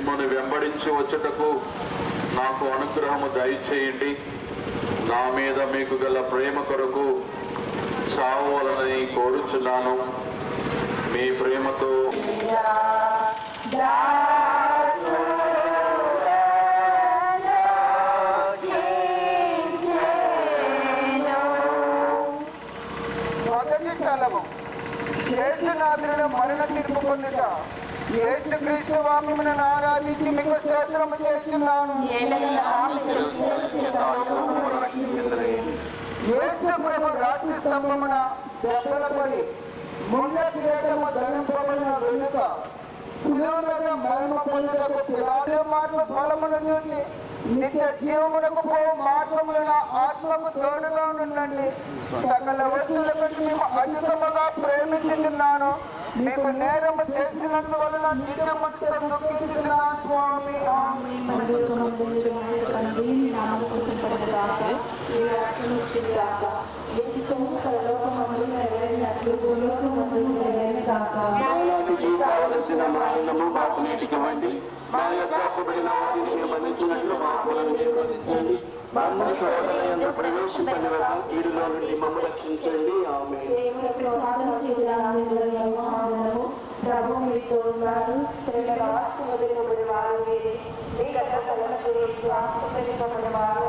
మిమ్మల్ని వెంబడించి వచ్చుటకు నాకు అనుగ్రహము దయచేయండి. నా మీద మీకు గల ప్రేమ కొరకు సావాలని కోరుచున్నాను. మీ ప్రేమతో మొదటి స్థలము యేసునాథుడు మరణ తీర్పు పొందుట. యేసుక్రీస్తు వాక్యమును ఆరాధించి మీకు స్తోత్రము చేస్తున్నాను. యేసు ప్రభు రాత్రి స్తంభమున దెబ్బలపడి ముండ కిరీటము ధరింపబడిన వెనుక శిలువ మీద మరణ పొందుటకు పిలాతు మార్గ ఫలమును చూసి నిత్య జీవమునకు పోవు మార్గములను ఆత్మకు తోడుగా ఉండండి. సకల వస్తువుల కంటే మేము అధికముగా ప్రేమించుతున్నాను. మీకు నేరము చేసినందువలన నిత్య మనసుతో దుఃఖించుతున్నాను స్వామి. కావలసిన మాయనము మాకు నీటికివ్వండి. మా యొక్క అప్పుబడిన వాటిని మన్నించినట్లు మా అప్పులను నిర్వహించండి. మమ్మల్ని శోధనయందు ప్రవేశింపనివ్వక కీడులో నుండి మమ్మల్ని రక్షించండి. ఆమేన్. ప్రభు మీతో ఉన్నారు. స్త్రీలలో ఆశీర్వదింపబడిన వారు మీరే. మీ గర్భఫలము గురించి ఆశీర్వదింపబడిన వారు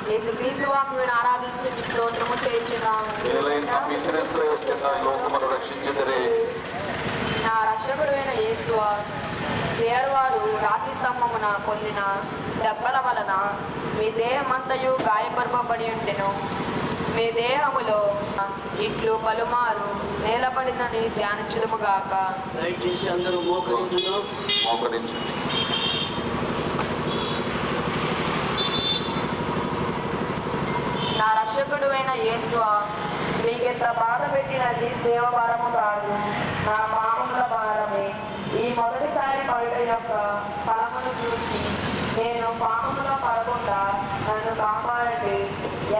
యేసుక్రీస్తు వాక్యమును ఆరాధించి మీకు స్తోత్రము చేయించున్నాము. నా రక్షకుడైన యేసువా, వారు రాతి స్తంభమున పొందిన దెబ్బల వలన మీ దేహమంతయు గాయపరపబడి ఉండెను. మీ దేహములో ఇట్లు పలుమారు నేలపడిందని ధ్యానించుదుముగాక. దయచేసి అందరూ మోకరించండి. నా రక్షకుడైన యేసువా, మీకెంత బాధ పెట్టినది సేవ భారము కాదు, నా పాపముల భారమే. ఈ మొదటిసారి బయట యొక్క ఫలమును చూసి నేను పాపములో పడకుండా నన్ను కాపాడండి.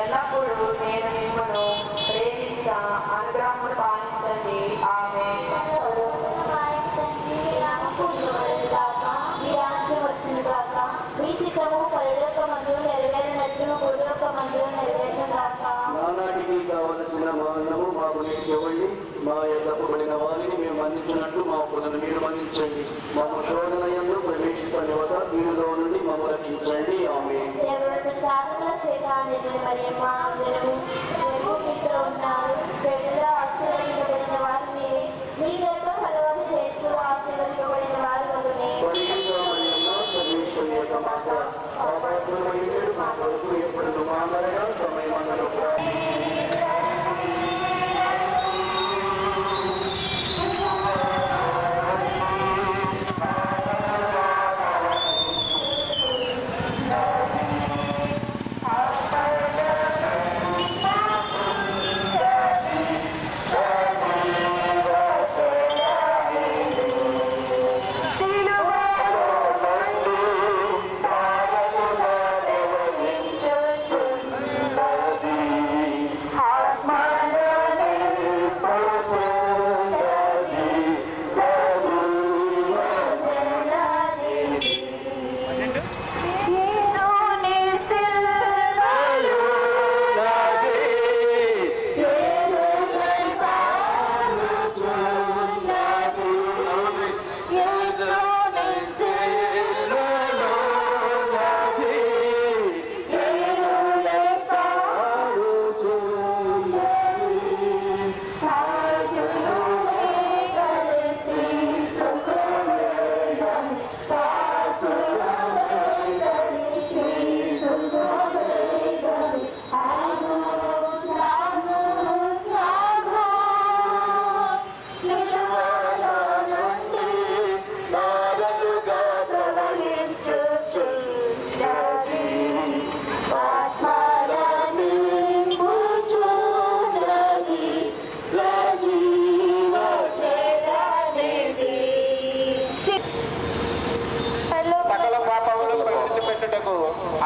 ఎల్లప్పుడూ నేను మిమ్మల్ని ప్రేమించ అనుగ్రహమును పాలించండి. ఆమె నానాటికి కావలసిన మానము మాకు నేర్చుకోండి. మా తప్పుబడిన వారిని మేము మన్నించినట్లు మా అప్పులను మీరు మన్నించండి. మాకు శోధన యందు ప్రవేశించనివత వీరిలో నుండి మమ్మల్ని రక్షించండి. ఆమె ఎప్పుడు మా మరణ సమయమంగళ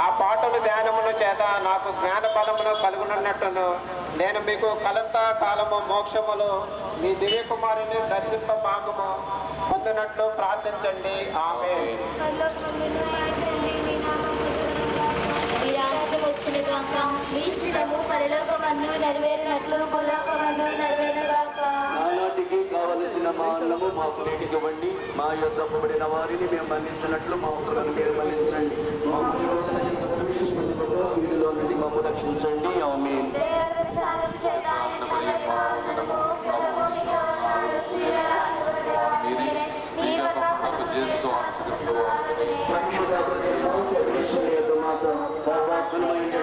ఆ పాటలు ధ్యానమును చేత నాకు జ్ఞాన బలమును కలుగునన్నట్టును నేను మీకు కలంత కాలము మోక్షములు మీ దివ్య కుమారుని దర్శింప భాగము పొందినట్లు ప్రార్థించండి. ఆమె నానాటికి కావలసిన మానము మాకు నేటికివ్వండి. మా యొక్క తప్పుబడిన వారిని మేము మన్నించినట్లు మా అప్పులను మీరు మన్నించండి. వీరిలో నుండి మమ్మల్ని రక్షించండి. ఆమె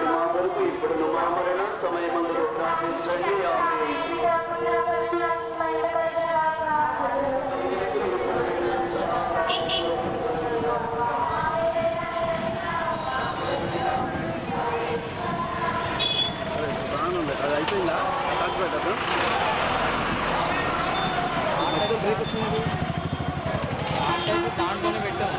మా వరకు ఇప్పుడు మా మరణ సమయమందు ప్రార్థించండి. ఆమె అది అయిపోయిందా? కాకపోతే బ్రేక్ వచ్చింది, దాంట్లోనే పెట్టాం.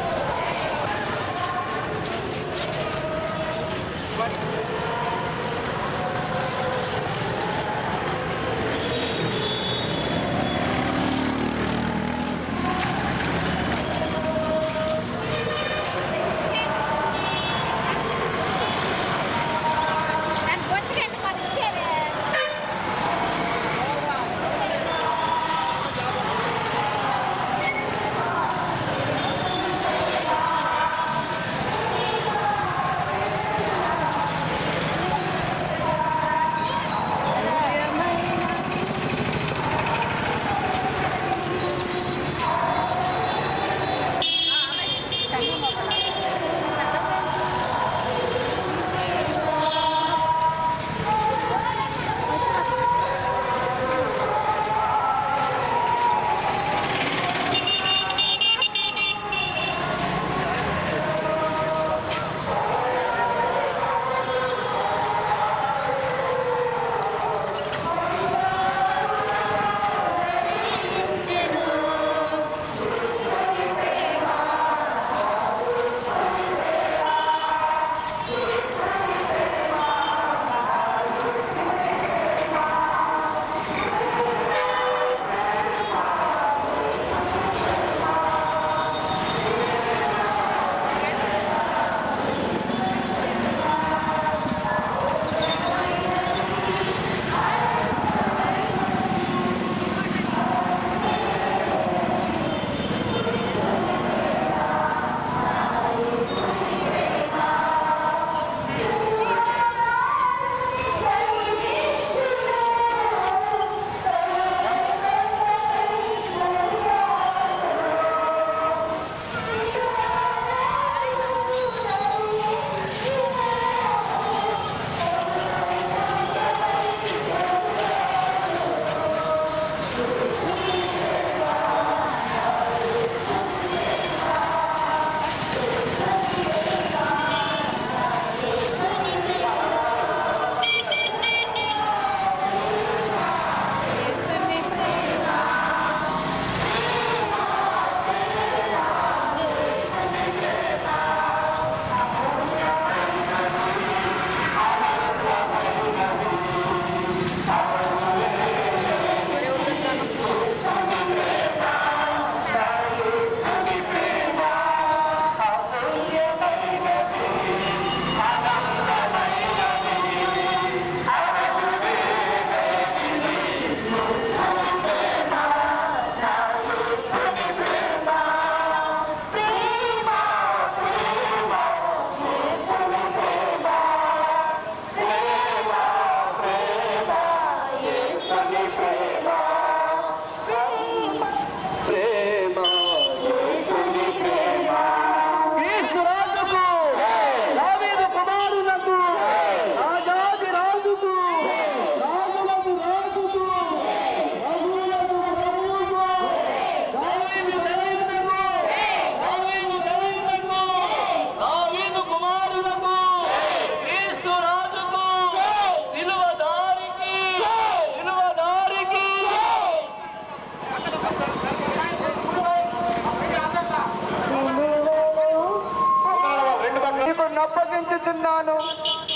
ఉన్నాను.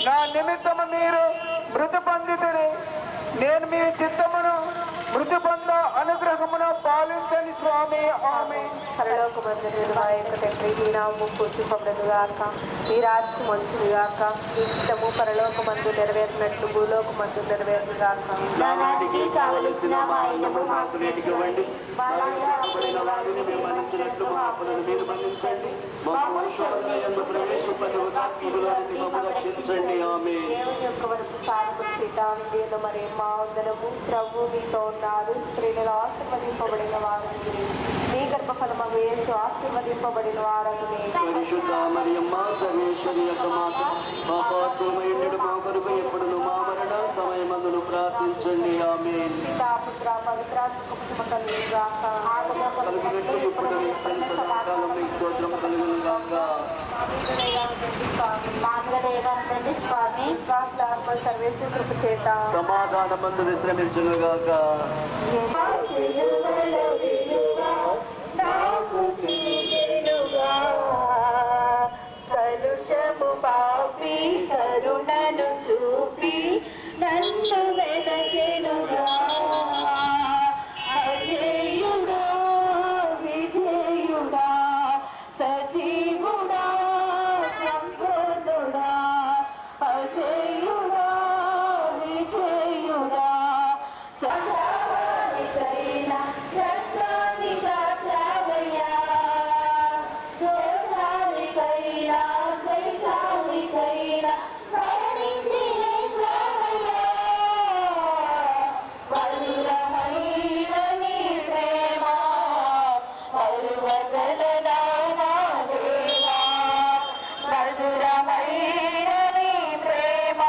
నా నిమిత్తము మీరు మృతి పొందితిరి. నేను మీ చిత్తమును మృతి పొంద అనుగ్రహమును పాలించండి స్వామి. ఆమె పరలోకమందున మా యొక్క తండ్రి మీ నామము పూజింపబడునుగాక, మీ రాజ్యం వచ్చునుగాక, మీ ఇష్టము పరలోకమందు నెరవేరినట్లు భూలోకమందు నెరవేరునుగాక. నానాటికి కావలసిన మా అన్నము మాకు నేటికివ్వండి. పడిన వారిని మేము మన్నించినట్లు మా అప్పులను మీరు మన్నించండి. మా శోధనయందు ప్రవేశింపనివ్వక కీడులోనికి మమ్మల్ని రక్షించండి. ఆమేన్. దేవుని యొక్క వరకు సాధకు పీఠాన్ని మరి మా వందనము ప్రభు మీతో ఉన్నారు. స్త్రీలలో ఆశీర్వదింపబడిన వారు మీ గర్భఫలమగు యేసు ఆశీర్వదింపబడిన వారని. పరిశుద్ధ మరియమ్మ సర్వేశ్వరి యొక్క మాత, మా పాత్రమైనడు మా కొరకు ఎప్పుడును మా మరణ సమయమందును ప్రార్థించండి. ఆమేన్. పితా పుత్ర పవిత్రాత్మక కలుగుగాక, కలుగునట్లు ఇప్పుడు సదాకాలం మీ స్తోత్రం కలుగును గాక. స్వామి సర్వేశ్వర కృప చేత సమాధానమందు విశ్రమించును గాక. కలుషము పాపి కరుణను చూపి నన్ను వెదకెనుగా, అజేయుడా విజేయుడా సజీవుడా సంపూర్ణుడా, అజేయుడా విజేయుడా సదానికైనా రత్నాన్ని కాచావయ్యా, దోషానికైనా ద్వేషానికైనా మరణించి లేచావయ్యా. మధురమైన నీ ప్రేమ మరువగలనా నా దేవా, మధురమైన నీ ప్రేమ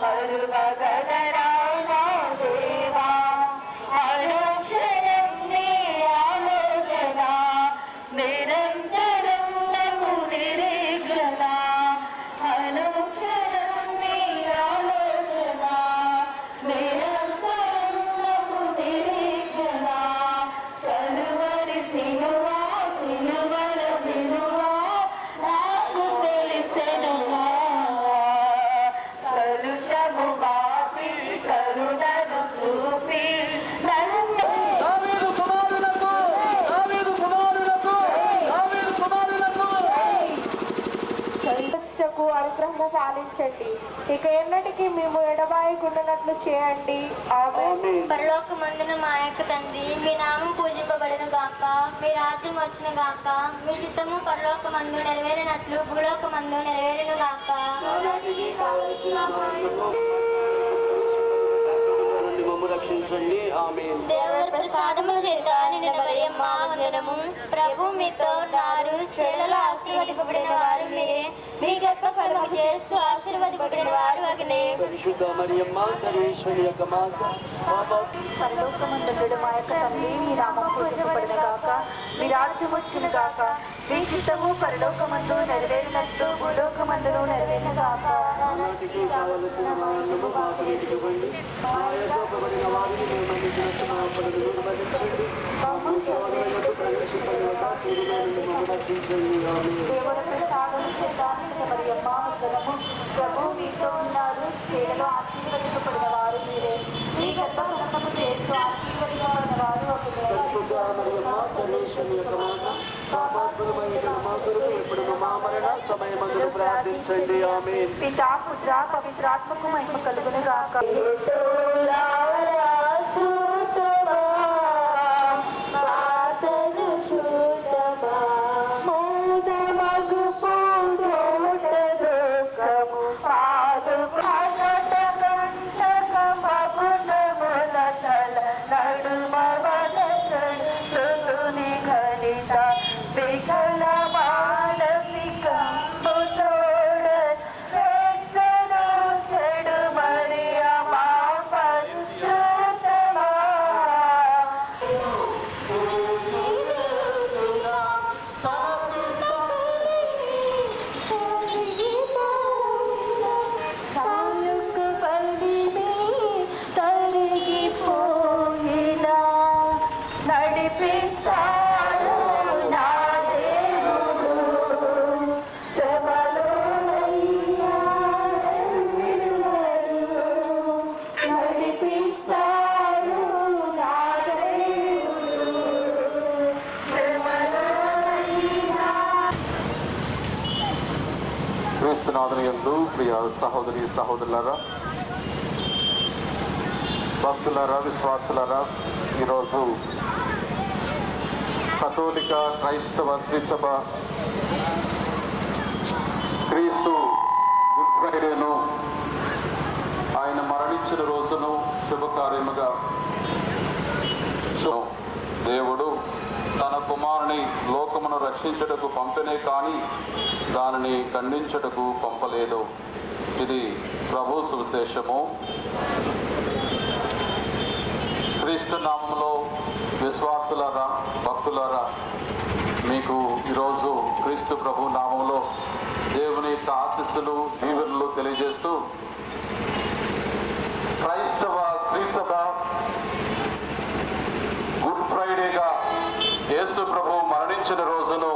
మరువగలనా నా దేవా. అనుక్షణం నీ ఆలోచన నిరంతరం నాకు నిరీక్షణ, అనుక్షణం నీ ఆలోచన నిరంతరం నాకు నిరీక్షణ. కలువరి సిలువా సిలువల విలువా నాకు తెలిసెనుగా, కలుషము బాపి కరుణను చూపి నన్ను సంరక్షకు అనుగ్రహము పాలించండి. ఇక ఎన్నటికీ మేము ఎడబాయకుండానట్లు చేయండి. ఆమేన్. పరలోకమందున మా యొక్క తండ్రి, మీ నామం పూజింపబడిన గాక, మీ రాజ్యం వచ్చును గాక, మీ చిత్తము పరలోకమందు నెరవేరినట్లు భూలోకమందు నెరవేరును గాక. నానాటికి కావలసిన మా అన్నము నుండి మమ్ము రక్షించండి. ఆమేన్. దేవుని ప్రసాదము చేత నిన్న మరియమ్మ వందనము. ప్రభు మీతో ఉన్నారు. స్త్రీలలో ఆశీర్వదింపబడిన వారు మీరే, మీ గర్భఫలము యేసు ఆశీర్వదింపబడిన వారు అగ్నే. పరిశుద్ధ మరియమ్మ సర్వేశ్వరి యొక్క మాత, పరలోకమందుడు మా యొక్క తండ్రి, మీ నామం పూజింపబడిన గాక, మీ రాజ్యం వచ్చును గాక, మీ చిత్తము పరలోకమందు నెరవేరినట్లు భూలోకమందును నెరవేరును గాక. నానాటికి కావలసిన మా అన్నము మాకు నేటికివ్వండి. మా యథోపబడిన వారిని మేము మన్నించినట్టు మా అప్పులను మీరు మన్నించండి. మా శోధనయందు ప్రవేశింపనివ్వక కీడులో నుండి మమ్ము రక్షించండి. ఆమేన్. దేవుని ప్రసాదము చేత నిన్న మరియమ్మ వందనము. ప్రభు మీతో ఉన్నారు. స్త్రీలలో ఆశీర్వదింపబడిన వారు మీరే, మీ గర్భఫలము యేసు ఆశీర్వదింపబడిన వారు అగ్నే. పరిశుద్ధ మరియమ్మ సర్వేశ్వరి యొక్క మాత, మా పాత్రమైన మా కొరకు ఎప్పుడు మా మరణ సమయమందును ప్రార్థించండి. ఆమేన్. పితా పుత్ర పవిత్రాత్మకు మహిమ కలుగును గాక. చెడు మరియా మా పరిశుద్ధ క్రీస్తునాథుని యందు ప్రియ సహోదరి సహోదరులారా, భక్తులారా, విశ్వాసులారా, ఈరోజు కథోలిక క్రైస్తవ శ్రీసభ క్రీస్తు గుడ్ ఫ్రైడేను, ఆయన మరణించిన రోజును శుభకార్యముగా దేవుడు తన కుమారుని లోకమును రక్షించుటకు పంపినే కానీ దానిని ఖండించుటకు పంపలేదు. ఇది ప్రభు సువిశేషము. క్రీస్తు నామములో విశ్వాసులారా, భక్తులారా, మీకు ఈరోజు క్రీస్తు ప్రభు నామములో దేవుని యొక్క ఆశీస్సులు, దీవెనలు తెలియజేస్తూ క్రైస్తవ శ్రీసభ గుడ్ ఫ్రైడేగా యేసు ప్రభు మరణించిన రోజును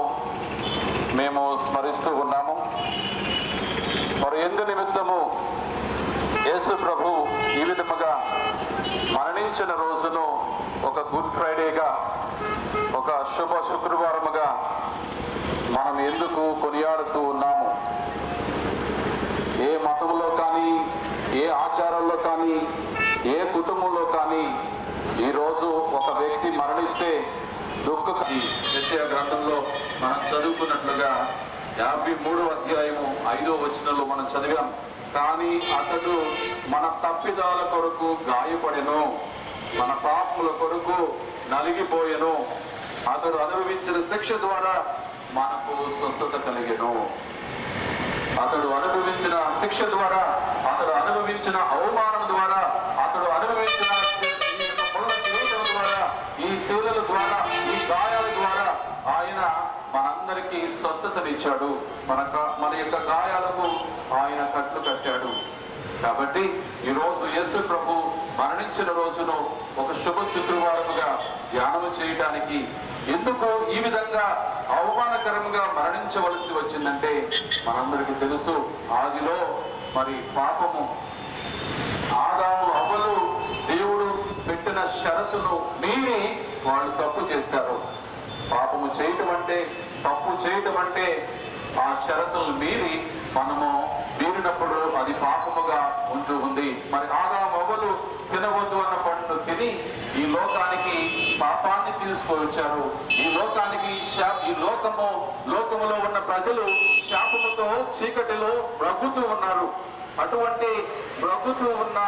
మేము స్మరిస్తూ ఉన్నాము. మరి ఎందు నిమిత్తము యేసు ప్రభు ఈ విధముగా మరణించిన రోజును ఒక గుడ్ ఫ్రైడేగా, ఒక శుభ శుక్రవారముగా మనం ఎందుకు కొనియాడుతూ ఉన్నాము? ఏ మతంలో కానీ, ఏ ఆచారాల్లో కానీ, ఏ కుటుంబంలో కానీ ఈరోజు ఒక వ్యక్తి మరణిస్తే దుఃఖకి యెషయా గ్రంథంలో మనం చదువుకున్నట్లుగా 53వ అధ్యాయము 5వ వచనంలో మనం చదివాం. కానీ అతడు మన తప్పిదాల కొరకు గాయపడెను, మన పాపముల కొరకు నలిగిపోయెను, అతడు అనుభవించిన శిక్ష ద్వారా మనకు స్వస్థత కలిగెను. అతడు అనుభవించిన శిక్ష ద్వారా, అతడు అనుభవించిన అవమానం ద్వారా, అతడు అనుభవించిన ద్వారా, ఈ శీలల ద్వారా, ఈ గాయాల ద్వారా ఆయన మనందరికీ స్వస్థతనిచ్చాడు. మన యొక్క గాయాలకు ఆయన కట్లు కట్టాడు. కాబట్టి ఈరోజు యేసు ప్రభు మరణించిన రోజును ఒక శుభ శుక్రవారముగా ధ్యానం చేయటానికి, ఎందుకు ఈ విధంగా అవమానకరంగా మరణించవలసి వచ్చిందంటే మనందరికీ తెలుసు, ఆదిలో మరి పాపము, ఆదాము అవ్వలు దేవుడు పెట్టిన షరతును మీరి వాళ్ళు తప్పు చేశారు. పాపము చేయటం అంటే, తప్పు చేయటం అంటే ఆ షరతులను మీరి మనము మీరినప్పుడు అది పాపముగా ఉంటూ ఉంది. మరి ఆదాము అవ్వలు తినవద్దు అన్న పండును తిని ఈ లోకానికి పాపాన్ని తీసుకొచ్చారు. ఈ లోకానికి ఈ లోకములో ఉన్న ప్రజలు శాపముతో చీకటిలో బ్రతుకుతూ ఉన్నారు. అటువంటి బ్రతుకుతూ ఉన్న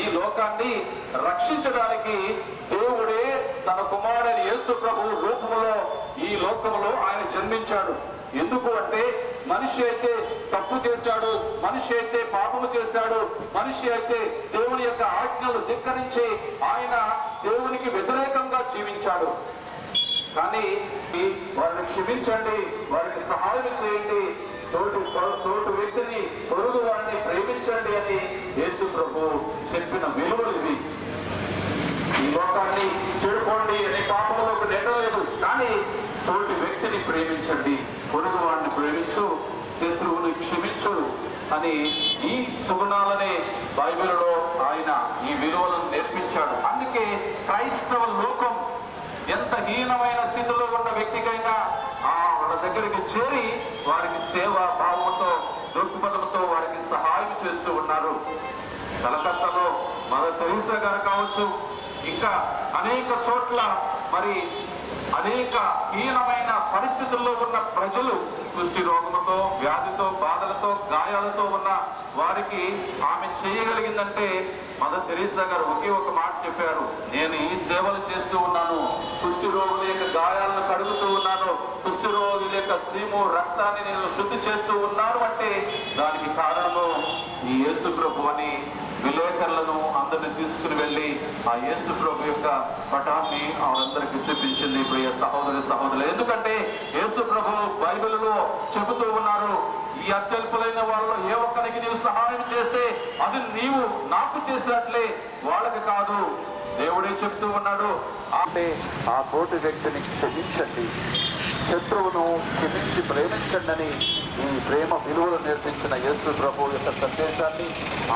ఈ లోకాన్ని రక్షించడానికి దేవుడే తన కుమారుని యేసు ప్రభు రూపంలో ఈ లోకములో ఆయన జన్మించాడు. ఎందుకు అంటే మనిషి అయితే తప్పు చేశాడు, మనిషి అయితే పాపము చేశాడు, మనిషి అయితే దేవుని యొక్క ఆజ్ఞలు ధిక్కరించి ఆయన దేవునికి వ్యతిరేకంగా జీవించాడు. కానీ వారిని క్షమించండి, వారికి సహాయం చేయండి, తోటి వ్యక్తిని, పొరుగు వారిని ప్రేమించండి అని యేసు ప్రభు చెప్పిన విలువలు ఇవి. ఈ లోకాన్ని చెడుకోండి అనే పాపంలోకి నెట్టలేదు, కానీ తోటి వ్యక్తిని ప్రేమించండి, పొరుగు వారిని ప్రేమించు, శత్రువుని క్షమించు అని ఈ సుగుణాలనే బైబిల్లో ఆయన ఈ విలువలను నేర్పించాడు. అందుకే క్రైస్తవ లోకం ఎంత హీనమైన స్థితిలో ఉన్న వ్యక్తికైనా వాళ్ళ దగ్గరికి చేరి వారికి సేవా భావంతో, దృక్పథంతో వారికి సహాయం చేస్తూ ఉన్నారు. కలకత్తాలో మదర్ తెరీసా గారు కావచ్చు, ఇంకా అనేక చోట్ల మరి అనేక హీనమైన పరిస్థితుల్లో ఉన్న ప్రజలు, కుష్టి రోగముతో, వ్యాధితో, బాధలతో, గాయాలతో ఉన్న వారికి ఆమె చేయగలిగిందంటే మదర్ తెరీసా గారు ఒకే ఒక మాట చెప్పారు, నేను ఈ సేవలు చేస్తూ ఉన్నాను, కుష్టి రోగుల యొక్క గాయాలను కడుగుతూ ఉన్నాను, కుష్టి రోగుల యొక్క సీము రక్తాన్ని నేను శుద్ధి చేస్తూ ఉన్నాను అంటే దానికి కారణము ఈ యేసు ప్రభు అని విలేకరులను అందరిని తీసుకుని వెళ్ళి ఆ యేసు ప్రభు యొక్క పటాన్ని వాళ్ళందరికీ చూపించింది. ప్రియ సహోదరి సహోదరులు, ఎందుకంటే యేసు ప్రభు బైబిల్లో చెబుతూ ఉన్నారు, ఈ అత్యల్పులైన వాళ్ళు ఏ ఒక్కరికి నీవు సహాయం చేస్తే అది నీవు నాకు చేసినట్లే, వాళ్ళకి కాదు. దేవుడే చెప్తూ ఉన్నాడు, అంటే ఆ తోటి వ్యక్తిని క్షమించండి, శత్రువును క్షమించి ప్రేమించండి అని ఈ ప్రేమ విలువలు నేర్పించిన యేసు ప్రభు యొక్క సందేశాన్ని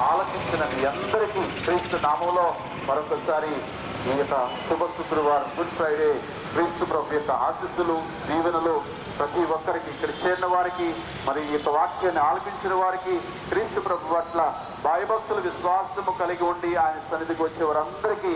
ఆలకించిన మీ అందరికీ క్రీస్తు నామంలో మరొకసారి ఈ యొక్క శుభ శుక్రవారం గుడ్ ఫ్రైడే క్రీస్తు ప్రభు యొక్క ఆశీస్సులు దీవెనలు ప్రతి ఒక్కరికి ఇక్కడ చేరిన వారికి మరి ఈ యొక్క వాక్యాన్ని ఆలపించిన వారికి క్రీస్తు ప్రభు పట్ల భయభక్తులు విశ్వాసము కలిగి ఉండి ఆయన సన్నిధికి వచ్చే వారందరికీ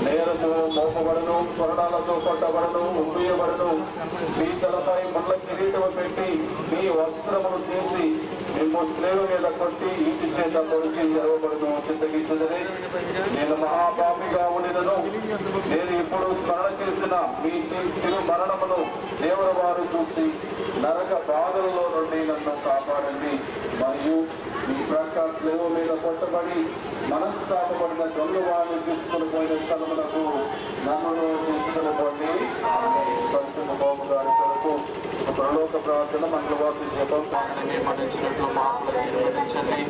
నేరము మోపబడను, కొరడాలతో కొట్టబడను, ఉమ్మేయబడను. మీ తలపై ముళ్ళ కిరీటము పెట్టి మీ వస్త్రమును తీసి మిమ్మల్ని స్త్రీల మీద కొట్టి ఇంటి చేత పొడిచి జరగబడును. చిత్తగించదని నేను మహాపాపిగా ఉండినను నేను ఇప్పుడు స్మరణ చేసిన మీ తిరు మరణమును దేవుని వారు చూసి నరక బాధలలో నుండి నన్ను కాపాడండి. మరియు ఈ ప్రక్క స్లేవ మీద కొట్టబడి మనస్తాపబడిన దొంగ వారిని తీసుకుని పోయిన స్థలములకు నన్ను తీసుకునిపోండి. పరిశుద్ధ బాబు గారి కొరకు ప్రలోక ప్రార్థన మంగళవారం జపం మరణించినట్లు మాటలు నిర్వహించండి.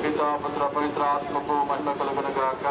పితా పుత్ర పవిత్ర ఆత్మకు మహిమ కలుగును గాక.